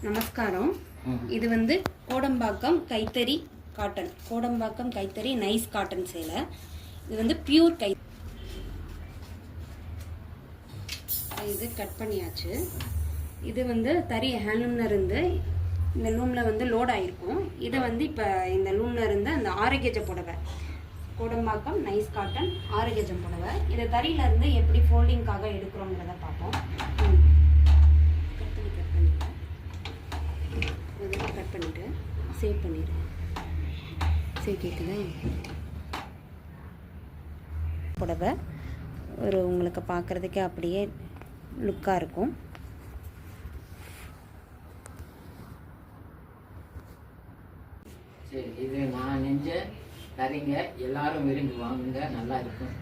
நமஸ்காரம். இது வந்து கோடம்பாக்கம் கைத்தறி காட்டன், கோடம்பாக்கம் கைத்தறி நைஸ் காட்டன் சேலை. இது வந்து பியூர் கை. இது கட் பண்ணியாச்சு. இது வந்து தறி ஹேண்ட்லூம்ல இருந்து இந்த லூமில் வந்து லோட் ஆகிருக்கும். இதை வந்து இப்போ இந்த லூமில் இருந்து அந்த 6 கேஜ் புடவை, கோடம்பாக்கம் நைஸ் காட்டன் 6 கேஜ் புடவை. இதை தறியிலேருந்து எப்படி ஃபோல்டிங்காக எடுக்கிறோங்கிறத பார்ப்போம். கட் பண்ணிவிட்டு சேவ் பண்ணிடு. சேவ் கேட்குதா? புடவை ஒரு உங்களுக்கு பார்க்குறதுக்கே அப்படியே லுக்காக இருக்கும். சரி, இது நான் நெஞ்ச தரீங்க, எல்லாரும் விரும்பி வாங்குங்க, நல்லா இருக்கும்.